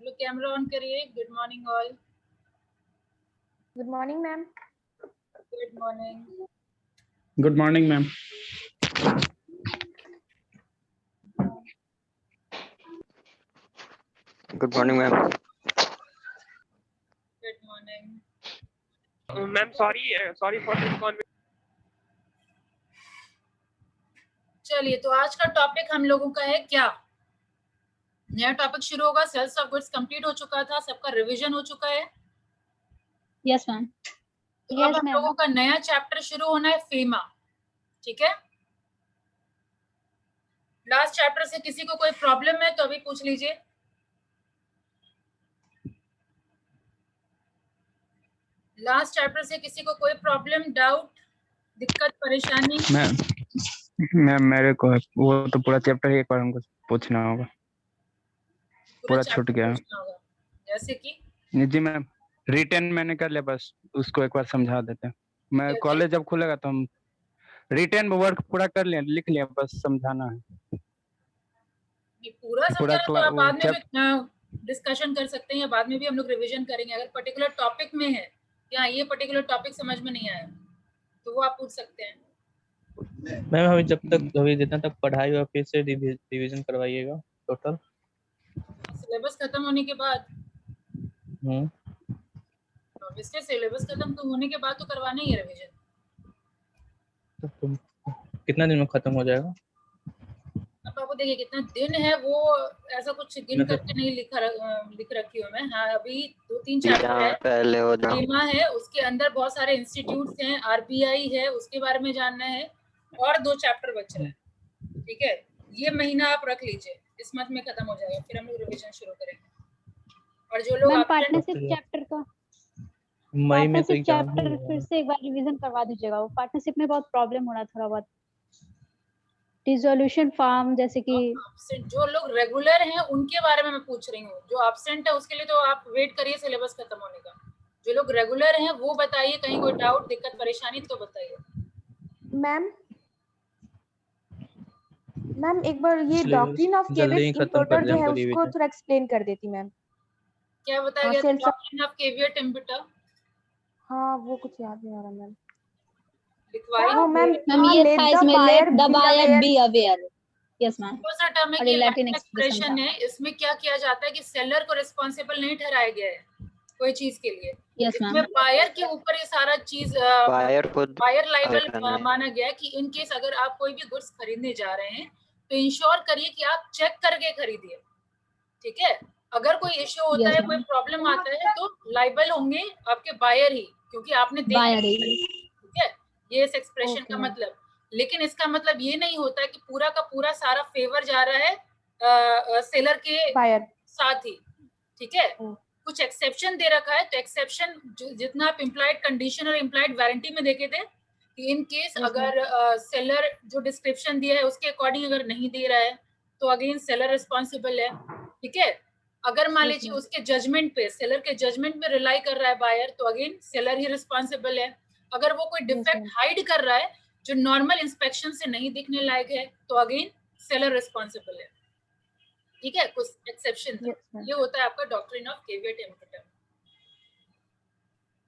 लोग camera on करिए। Good morning all. Good morning ma'am. Good morning. Good morning ma'am. Good morning ma'am. Good morning ma'am. Sorry for this conversation. चलिए, तो आज का topic हम लोगों का है क्या। नया टॉपिक शुरू होगा। सेल्स ऑफ गुड्स कंप्लीट हो चुका था, सबका रिवीजन हो चुका है। Yes ma'am. तो अब हम लोगों का नया चैप्टर शुरू होना है, फेमा। ठीक है, लास्ट चैप्टर से किसी को कोई प्रॉब्लम है तो अभी पूछ लीजिए। लास्ट चैप्टर से किसी को कोई प्रॉब्लम, डाउट, दिक्कत, परेशानी? मैम मेरे को वो तो पूरा चैप्टर ही एक बार हमको पूछना होगा, पूरा छूट गया। होगा जैसे कि जी मैम, रिटर्न मैंने कर लिया, बस उसको एक बार समझा देते हैं। मैं कॉलेज जब खुलेगा तो हम रिटर्न वर्क पूरा कर लिया, लिख लिया, बस समझाना है। पूरा समझाना तो आप बाद में भी डिस्कशन कर सकते हैं, या बाद में भी हम लोग रिवीजन करेंगे। अगर पर्टिकुलर टॉपिक में है या ये पर्टिकुलर टॉपिक समझ में नहीं आया तो वो आप पूछ सकते हैं। मैम हमें जब तक अभी जितना तक पढ़ाई हुआ फिर से रिवीजन करवाइएगा टोटल सिलेबस खत्म होने के बाद। ऑब्वियसली सिलेबस खत्म तो होने के बाद तो करवाना ही है रिवीजन। तो कितना दिन में खत्म हो जाएगा? अब आपको देखिए कितना दिन है, वो ऐसा कुछ गिन करके नहीं लिख रखी हूँ मैं। हाँ, अभी 2-3 चैप्टर है। पहले हो फेमा है, उसके अंदर बहुत सारे इंस्टीट्यूट्स हैं, आरबीआई है, उसके बारे में जानना है, और 2 चैप्टर बच रहे हैं। ठीक है, ये महीना आप रख लीजिए, इस मंथ में खत्म हो जाएगा, फिर हम लोग रिवीजन शुरू करेंगे। और जो लोग पार्टनरशिप चैप्टर का मई में तो चैप्टर फिर से एक बार रिवीजन करवा दीजिएगा। वो पार्टनरशिप में बहुत प्रॉब्लम हो रहा थोड़ा बहुत, डिसोल्यूशन फॉर्म जैसे कि। जो लोग रेगुलर हैं उनके बारे में मैं पूछ रही हूँ। जो एब्सेंट है उसके लिए तो आप वेट करिए सिलेबस खत्म होने का। जो लोग रेगुलर हैं वो बताइए, कहीं कोई डाउट, दिक्कत, परेशानी तो बताइए। मैम एक बार ये डॉक्ट्रिन ऑफ केवियट इम्पोर्टर जो है उसको थोड़ा एक्सप्लेन कर देती मैम। क्या बताया गया था डॉक्ट्रिन ऑफ केवियट इम्पोर्टर? हाँ वो कुछ याद नहीं आ रहा मैम। लिखवाइए। वो मैम ये था इसमें, let the buyer be aware. Yes ma'am. कौन सा टर्म है कि लैटिन एक्सप्रेशन है? इसमें क्या किया जाता है कि सेलर को रिस्पांसिबल नहीं ठहराया गया है कोई चीज के लिए। इसमें बायर के ऊपर ये सारा चीज बायर लाइबल माना गया है कि इन केस अगर आप कोई भी गुड्स खरीदने जा रहे हैं तो इंश्योर करिए कि आप चेक करके खरीदिए। ठीक है, अगर कोई इश्यू होता है, कोई प्रॉब्लम आता है तो लाइबल होंगे आपके बायर ही, क्योंकि आपने देखा। ठीक है, ये इस एक्सप्रेशन का मतलब। लेकिन इसका मतलब ये नहीं होता कि पूरा का पूरा सारा फेवर जा रहा है सेलर के साथ ही। ठीक है, कुछ एक्सेप्शन दे रखा है। तो एक्सेप्शन जितना आप इम्प्लाइड कंडीशन और इम्प्लाइड वारंटी में देखे थे कि इन केस अगर सेलर जो डिस्क्रिप्शन दिया है उसके अकॉर्डिंग अगर नहीं दे रहा है तो अगेन सेलर रिस्पॉन्सिबल है। ठीक है, अगर मान लीजिए उसके जजमेंट पे, सेलर के जजमेंट पे रिलाई कर रहा है बायर, तो अगेन सेलर ही रिस्पॉन्सिबल है। अगर वो कोई डिफेक्ट हाइड कर रहा है जो नॉर्मल इंस्पेक्शन से नहीं दिखने लायक है तो अगेन सेलर रिस्पॉन्सिबल है। ठीक है, कुछ एक्सेप्शन था। ये होता है आपका डॉक्ट्रिन ऑफ केवियट इम्पोर्टर।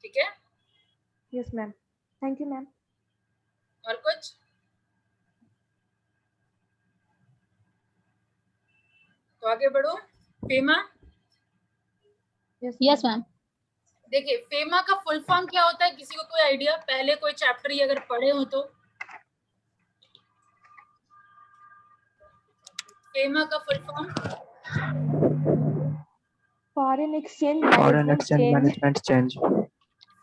ठीक है, yes ma'am, thank you ma'am. और कुछ? तो आगे बढ़ो। फेमा। Yes ma'am. देखिए, फेमा का फुल फॉर्म क्या होता है, किसी को कोई आइडिया? पहले कोई चैप्टर ही अगर पढ़े हो तो। फेमा का full form foreign exchange management change.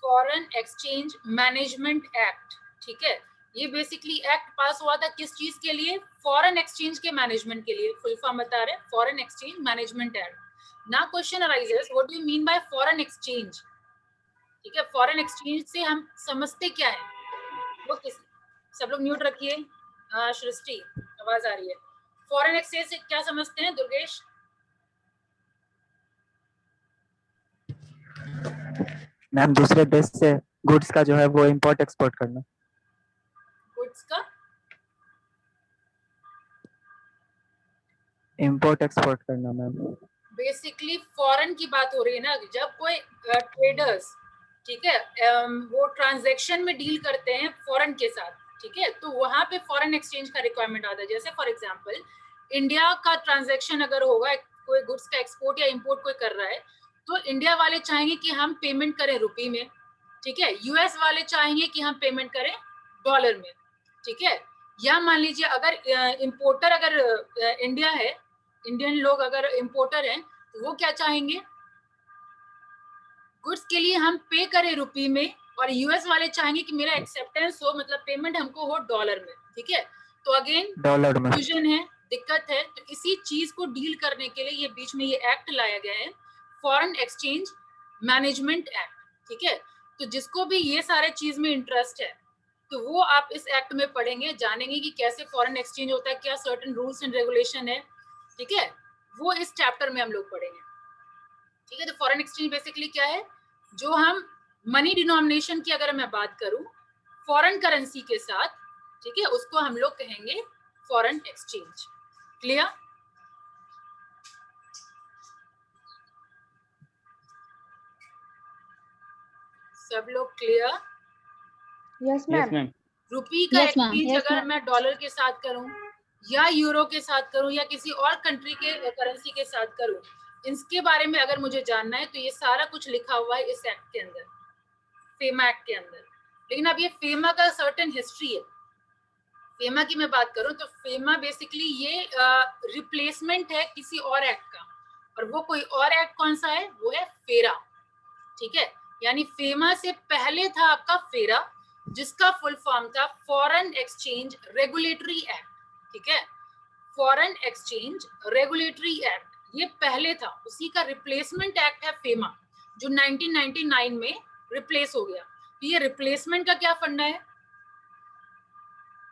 Foreign exchange management act. ठीक है, ये बेसिकली एक्ट पास हुआ था किस चीज के लिए? फॉरेन एक्सचेंज के मैनेजमेंट के लिए। फुल फॉर्म बता रहे हैं, फॉरेन एक्सचेंज मैनेजमेंट एक्ट। ना question arises, what do you mean by foreign exchange? ठीक है, फॉरेन एक्सचेंज से हम समझते क्या है वो किस? सब लोग म्यूट रखिए। सृष्टि, आवाज आ रही है। फॉरेन एक्सचेंज से क्या समझते हैं दुर्गेश? मैम दूसरे देश से गुड्स का जो है वो इंपोर्ट एक्सपोर्ट करना। गुड्स का इंपोर्ट एक्सपोर्ट करना मैम। बेसिकली फॉरेन की बात हो रही है ना, जब कोई ट्रेडर्स, ठीक है, वो ट्रांजैक्शन में डील करते हैं फॉरेन के साथ, ठीक है, तो वहां पे फॉरेन एक्सचेंज का रिक्वायरमेंट आता है। जैसे फॉर एग्जांपल इंडिया का ट्रांजैक्शन अगर होगा, कोई गुड्स का एक्सपोर्ट या इंपोर्ट कोई कर रहा है, तो इंडिया वाले चाहेंगे कि हम पेमेंट करें रुपी में, ठीक है, यूएस वाले चाहेंगे कि हम पेमेंट करें डॉलर में, ठीक है। या मान लीजिए अगर इंपोर्टर अगर इंडिया है, इंडियन लोग अगर इंपोर्टर हैं, तो वो क्या चाहेंगे, गुड्स के लिए हम पे करें रुपी में, और यूएस वाले चाहेंगे कि मेरा एक्सेप्टेंस हो, मतलब पेमेंट हमको हो डॉलर में, ठीक है। तो अगेन डॉलर में कंफ्यूजन है, दिक्कत है। तो इसी चीज को डील करने के लिए ये बीच में ये एक्ट लाया गया है, फॉरेन एक्सचेंज मैनेजमेंट एक्ट, ठीक है। तो जिसको भी ये सारे चीज में इंटरेस्ट है, तो वो आप इस एक्ट में पढ़ेंगे, जानेंगे कि कैसे फॉरेन एक्सचेंज होता है, क्या सर्टेन रूल्स एंड रेगुलेशन है, ठीक है, वो इस चैप्टर में हम लोग पढ़ेंगे, ठीक है। तो फॉरेन एक्सचेंज बेसिकली क्या है, जो हम मनी डिनोमिनेशन की अगर मैं बात करूं फॉरेन करेंसी के साथ, ठीक है, उसको हम लोग कहेंगे फॉरेन एक्सचेंज। क्लियर? सब लोग क्लियर? Yes ma'am. रुपी का एक्सचेंज अगर मैं डॉलर के साथ करूं या यूरो के साथ करूं या किसी और कंट्री के करेंसी के साथ करूं, इसके बारे में अगर मुझे जानना है तो ये सारा कुछ लिखा हुआ है इस एक्ट के अंदर, फेमा एक्ट के अंदर। लेकिन अब ये फेमा का सर्टेन हिस्ट्री है। फेमा की मैं बात करूं तो फेमा बेसिकली ये रिप्लेसमेंट है किसी और एक्ट का, और वो कोई और एक्ट कौन सा है, वो है फेरा, ठीक है। यानी फेमा से पहले था आपका फेरा, जिसका फुल फॉर्म था फॉरेन एक्सचेंज रेगुलेटरी एक्ट, ठीक है। फॉरेन एक्सचेंज रेगुलेटरी एक्ट ये पहले था, उसी का रिप्लेसमेंट एक्ट है फेमा, जो 1999 में रिप्लेस हो गया। तो ये रिप्लेसमेंट का क्या फंडा है,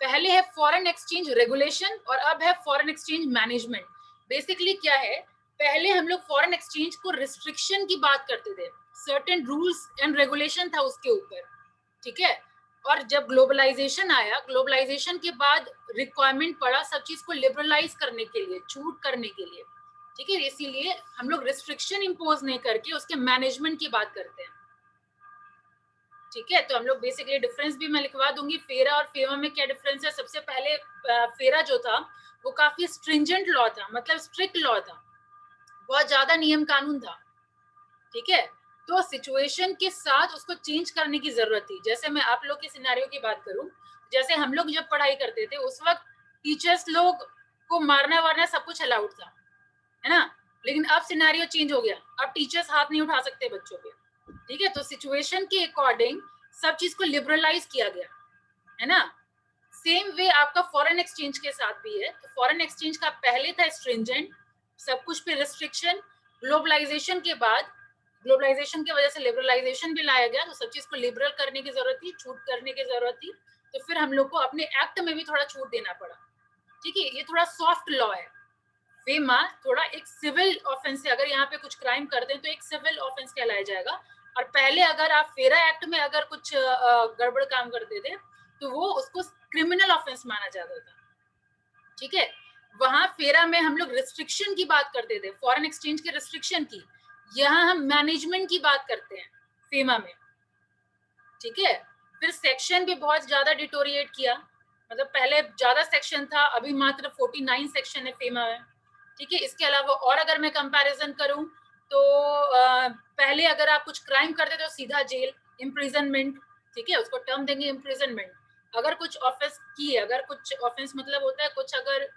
पहले है फॉरेन एक्सचेंज रेगुलेशन और अब है फॉरेन एक्सचेंज मैनेजमेंट। बेसिकली क्या है, पहले हम लोग फॉरेन एक्सचेंज को रिस्ट्रिक्शन की बात करते थे, सर्टेन रूल्स एंड रेगुलेशन था उसके ऊपर, ठीक है। और जब ग्लोबलाइजेशन आया, ग्लोबलाइजेशन के बाद रिक्वायरमेंट पड़ा सब चीज को लिबरलाइज करने के लिए, छूट करने के लिए, ठीक है। इसीलिए हम लोग रिस्ट्रिक्शन इंपोज नहीं करके उसके मैनेजमेंट की बात करते हैं, ठीक है। तो हम लोग बेसिकली डिफरेंस भी मैं लिखवा दूंगी, फेरा और फेमा में क्या डिफरेंस है। सबसे पहले फेरा जो था वो काफी स्ट्रिंजेंट लॉ था, मतलब स्ट्रिक्ट लॉ था, बहुत ज्यादा नियम कानून था, ठीक है। तो सिचुएशन के साथ उसको चेंज करने की जरूरत थी। जैसे मैं आप लोग के सिनेरियो की बात करूं, जैसे हम लोग जब पढ़ाई करते थे उस वक्त टीचर्स लोग को मारना वारना सब कुछ अलाउड था, है ना। लेकिन अब सिनेरियो चेंज हो गया, अब टीचर्स हाथ नहीं उठा सकते बच्चों पे, ठीक है। तो सिचुएशन के अकॉर्डिंग सब चीज को लिबरलाइज किया गया, है ना। सेम वे आपका फॉरेन एक्सचेंज के साथ भी है। तो फॉरेन एक्सचेंज का पहले था स्ट्रिंजेंट, सब कुछ पे रिस्ट्रिक्शन, ग्लोबलाइजेशन के बाद, ग्लोबलाइजेशन की वजह से लिबरलाइजेशन भी लाया गया, तो सब चीज को लिबरल करने की जरूरत थी, छूट करने की जरूरत थी। तो फिर हम लोग को अपने एक्ट में भी थोड़ा छूट देना पड़ा, ठीक है। ये थोड़ा सॉफ्ट लॉ है। फेमा थोड़ा एक सिविल ऑफेंस है, अगर यहाँ पे कुछ क्राइम कर दें तो एक सिविल ऑफेंस कहलाया जाएगा। और पहले अगर आप फेरा एक्ट में अगर कुछ गड़बड़ काम करते थे तो वो उसको क्रिमिनल ऑफेंस माना जाता था, ठीक है। वहां फेरा में हम लोग रिस्ट्रिक्शन की बात करते थे, फॉरेन एक्सचेंज के रिस्ट्रिक्शन की। यहाँ हम मैनेजमेंट की बात करते हैं फेमा में, ठीक है। फिर सेक्शन भी बहुत ज्यादा डिटोरिएट किया, मतलब पहले ज्यादा सेक्शन था, अभी मात्र 49 सेक्शन है फेमा में, ठीक है। इसके अलावा और अगर मैं कंपैरिजन करूं तो पहले अगर आप कुछ क्राइम करते तो सीधा जेल, इम्प्रिजनमेंट, ठीक है, उसको टर्म देंगे इम्प्रिजनमेंट। अगर कुछ ऑफेंस की, अगर कुछ ऑफेंस मतलब होता है कुछ अगर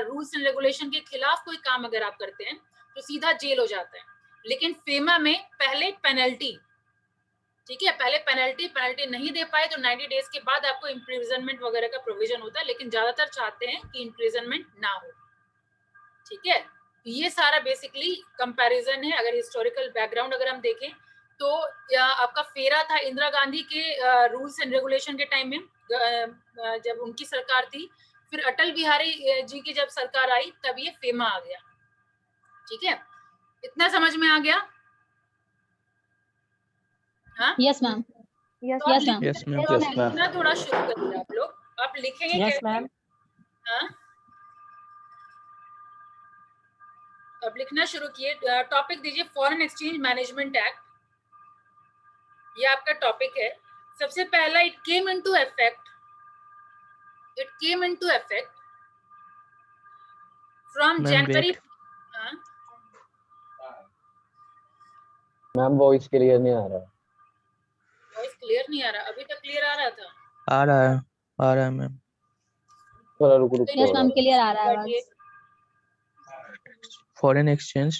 रूल्स एंड रेगुलेशन के खिलाफ कोई काम अगर आप करते हैं तो सीधा जेल हो जाता है। लेकिन फेमा में पहले पेनल्टी, ठीक है, पहले पेनल्टी नहीं दे पाए तो 90 डेज के बाद आपको इम्प्रिजनमेंट वगैरह का प्रोविजन होता है, लेकिन ज्यादातर चाहते हैं कि इम्प्रिजनमेंट ना हो, ठीक है। ये सारा बेसिकली कंपैरिजन है। अगर हिस्टोरिकल बैकग्राउंड अगर हम देखें तो आपका फेरा था इंदिरा गांधी के रूल्स एंड रेगुलेशन के टाइम में, जब उनकी सरकार थी। फिर अटल बिहारी जी की जब सरकार आई तब ये फेमा आ गया, ठीक है। इतना समझ में आ गया? हाँ, yes ma'am. Yes ma'am. Yes ma'am. थोड़ा शुरू करिए आप लोग, आप लिखेंगे यस कैसे? मैम। हाँ, अब लिखना शुरू किए। टॉपिक दीजिए फॉरेन एक्सचेंज मैनेजमेंट एक्ट, ये आपका टॉपिक है। सबसे पहला, it came into effect from January. Ma'am voice clear नहीं आ रहा। वॉइस क्लियर नहीं आ रहा? अभी तक क्लियर आ रहा था। आ रहा है मैम। थोड़ा रुक यस मैम, क्लियर आ रहा है आवाज। Foreign exchange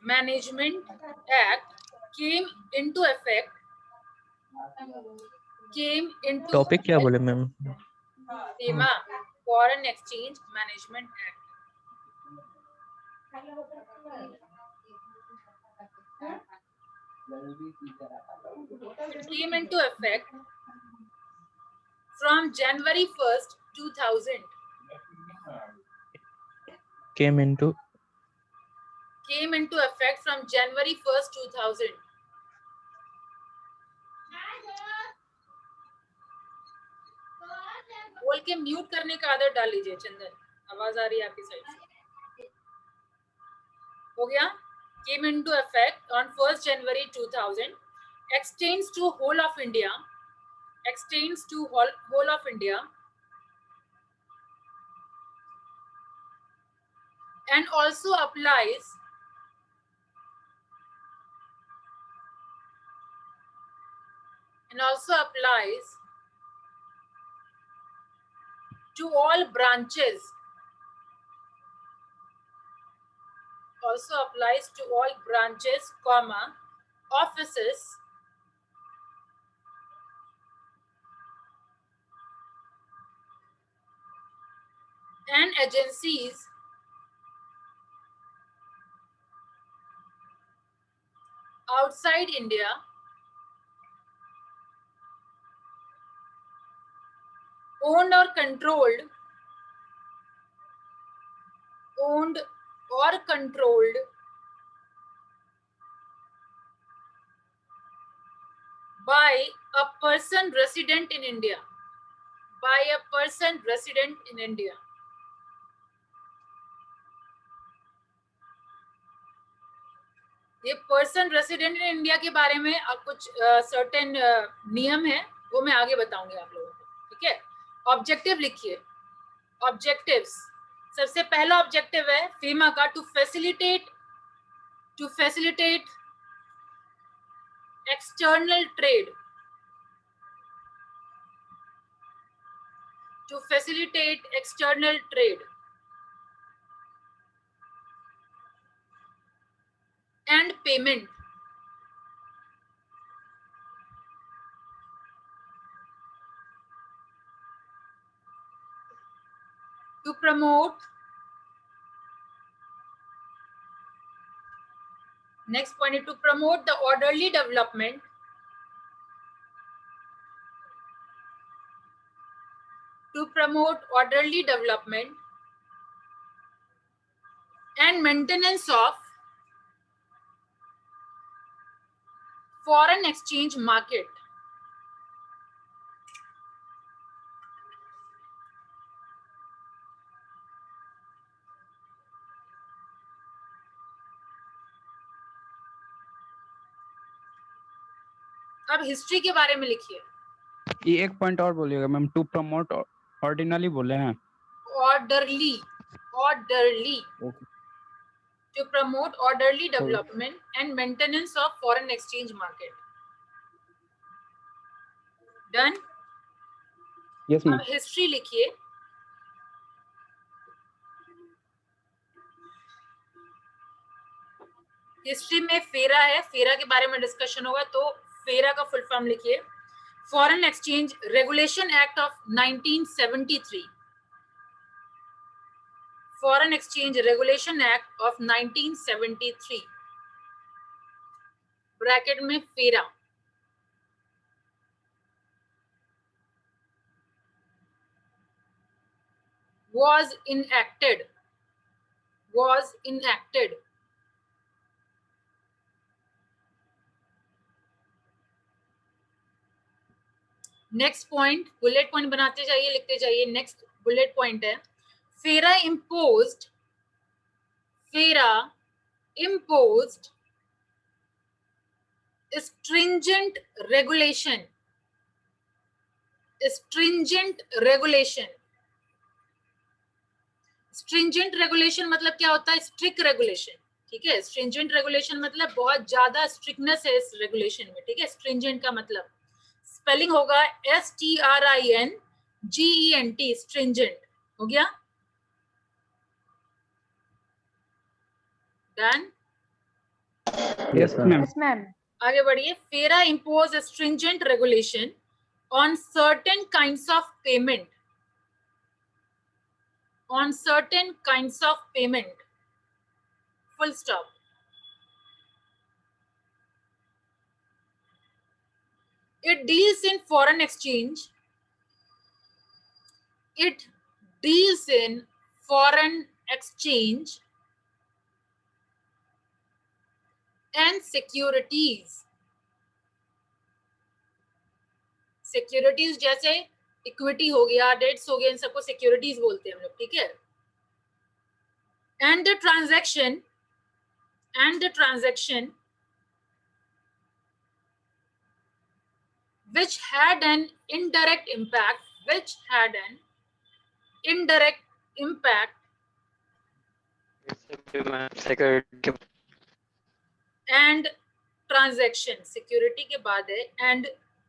management act came into effect topic क्या बोले ma'am? FEMA, foreign exchange management act. It came into effect from January 1st, 2000. Came into effect from January 1st, 2000. बोल के mute करने का आदत डाल लीजिए चंदन, आवाज आ रही है आपकी साइड से। हो गया? Came into effect on 1st January 2000. Extends to whole of India. And also applies to all branches. Comma, offices and agencies outside India owned or controlled by a person resident in India. ये person resident in India के बारे में कुछ certain नियम है, वो मैं आगे बताऊंगी आप लोगों को, ठीक है? ऑब्जेक्टिव लिखिए। ऑब्जेक्टिव्स, सबसे पहला ऑब्जेक्टिव है FEMA का, to facilitate external trade. and payment. To promote, next point is to promote the orderly development and maintenance of foreign exchange market. अब हिस्ट्री के बारे में लिखिए। ये एक पॉइंट और बोलिएगा मैम, टू प्रमोट ऑर्डिनरी बोले हैं। Orderly to promote orderly development and maintenance of foreign exchange market. Done? Yes ma'am. अब हिस्ट्री लिखिए। हिस्ट्री में फेरा है, फेरा के बारे में डिस्कशन होगा, तो फेरा का फुल फॉर्म लिखिए। Foreign exchange regulation act of 1973। Foreign Exchange Regulation Act of 1973, bracket में फेरा। was enacted. Next point, bullet point बनाते जाइए, लिखते जाइए। नेक्स्ट बुलेट पॉइंट है, FERA imposed stringent regulation. Stringent regulation. Stringent regulation मतलब क्या होता है? Strict regulation. ठीक है, stringent regulation मतलब बहुत ज्यादा strictness है इस regulation में. ठीक है, stringent का मतलब स्पेलिंग होगा STRINGENT, stringent. हो गया? Done? Yes, ma'am. Yes, ma'am. आगे बढ़िए. FERA impose a stringent regulation on certain kinds of payment. On certain kinds of payment. Full stop. It deals in foreign exchange. It deals in foreign exchange and securities. Securities जैसे equity हो गया, dates हो गया, इन सबको securities बोलते हैं हम लोग. ठीक है. And the transaction which had an indirect impact, security and transaction, security के बाद है and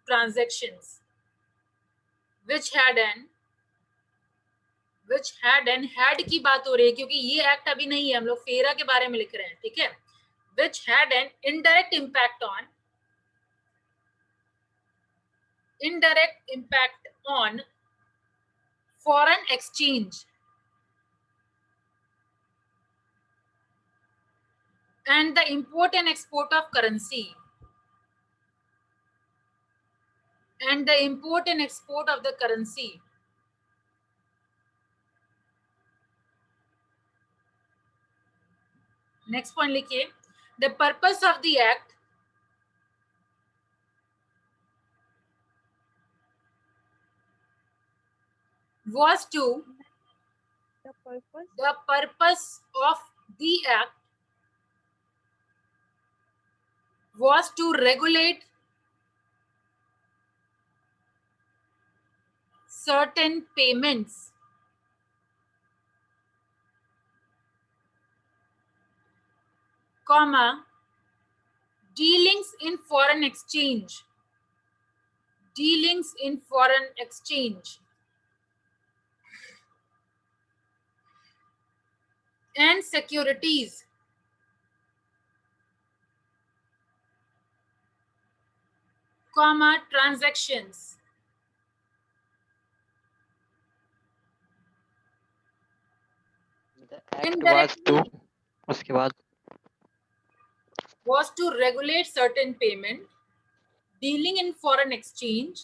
transactions which had had की बात हो रही है क्योंकि ये एक्ट अभी नहीं है, हम लोग फेरा के बारे में लिख रहे हैं. ठीक है. which had an indirect impact on foreign exchange and the import and export of currency. Next point लिखिए. The purpose of the act was to The purpose. the purpose of the act was to regulate certain payments comma dealings in foreign exchange and securities comma transactions. The act was to उसके बाद was to regulate certain payment, dealing in foreign exchange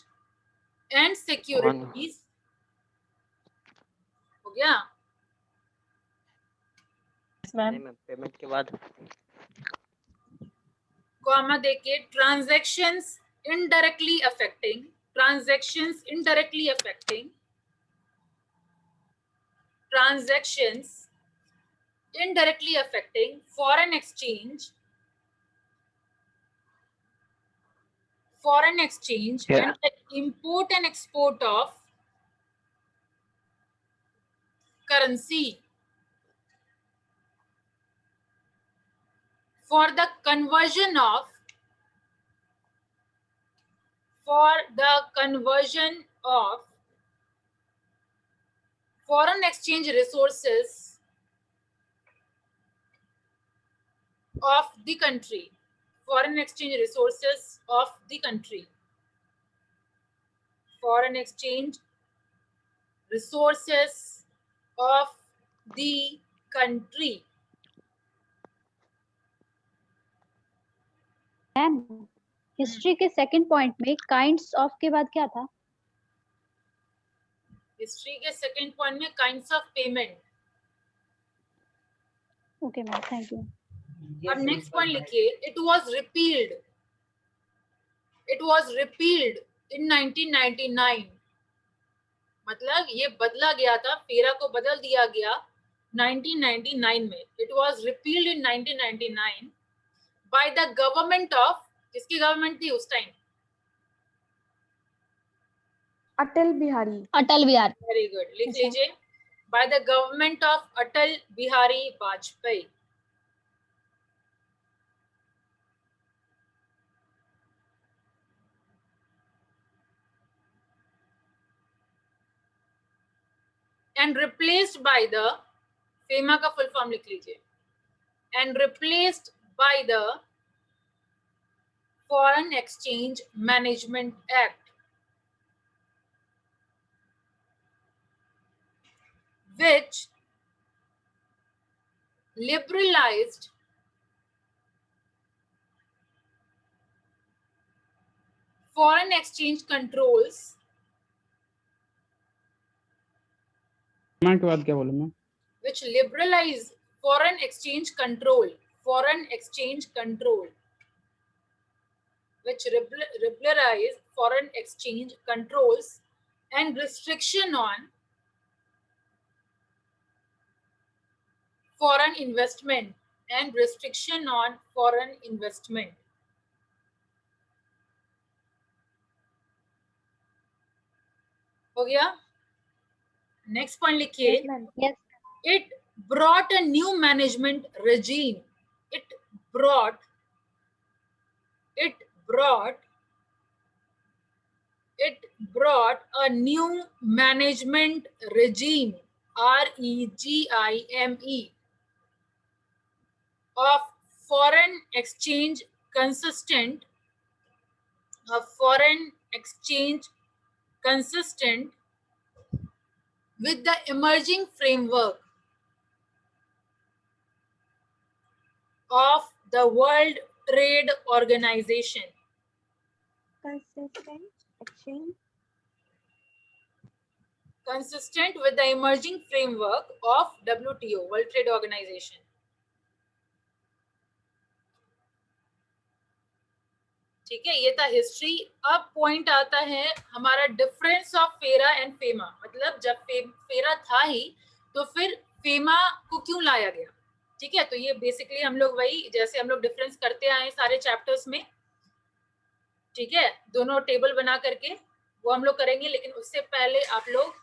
and securities. हो गया? Yes, ma'am. Payment के बाद comma देके transactions indirectly affecting foreign exchange Yeah. and the import and export of currency for the conversion of foreign exchange resources of the country. Foreign exchange resources of the country. Foreign exchange resources of the country. Ma'am history के second point में kinds of के बाद क्या था? History के second point में kinds of payment. Okay ma'am, thank you. अब next point लिखिए. इट वाज रिपील्ड इन 1999. मतलब ये बदला गया था, फेरा को बदल दिया गया 1999 में. It was repealed in 1999 by the government of, किसकी गवर्नमेंट थी उस time? Atal Bihari. Atal Bihari. Very good. लिख लीजिए. By the government of Atal Bihari Vajpayee. And replaced by the, FEMA का full form लिख लीजिए. And replaced by the Foreign Exchange Management Act, which liberalized foreign exchange controls. के बाद क्या बोलूं मैं? Which liberalize foreign exchange control, foreign exchange control, which liberalize foreign exchange controls and restriction on foreign investment, and restriction on foreign investment. हो गया? Next point लिखिए. Yes. It brought a new management regime. It brought a new management regime, REGIME, of foreign exchange consistent with the emerging framework of the World Trade Organization. Consistent with the emerging framework of WTO, World Trade Organization. ठीक है, ये था history. अब point आता है हमारा difference of फेरा and FEMA. मतलब जब फेरा था ही तो फिर फेमा को क्यों लाया गया. ठीक है, तो ये बेसिकली हम लोग वही जैसे हम लोग डिफरेंस करते आए सारे चैप्टर्स में. ठीक है, दोनों टेबल बना करके वो हम लोग करेंगे, लेकिन उससे पहले आप लोग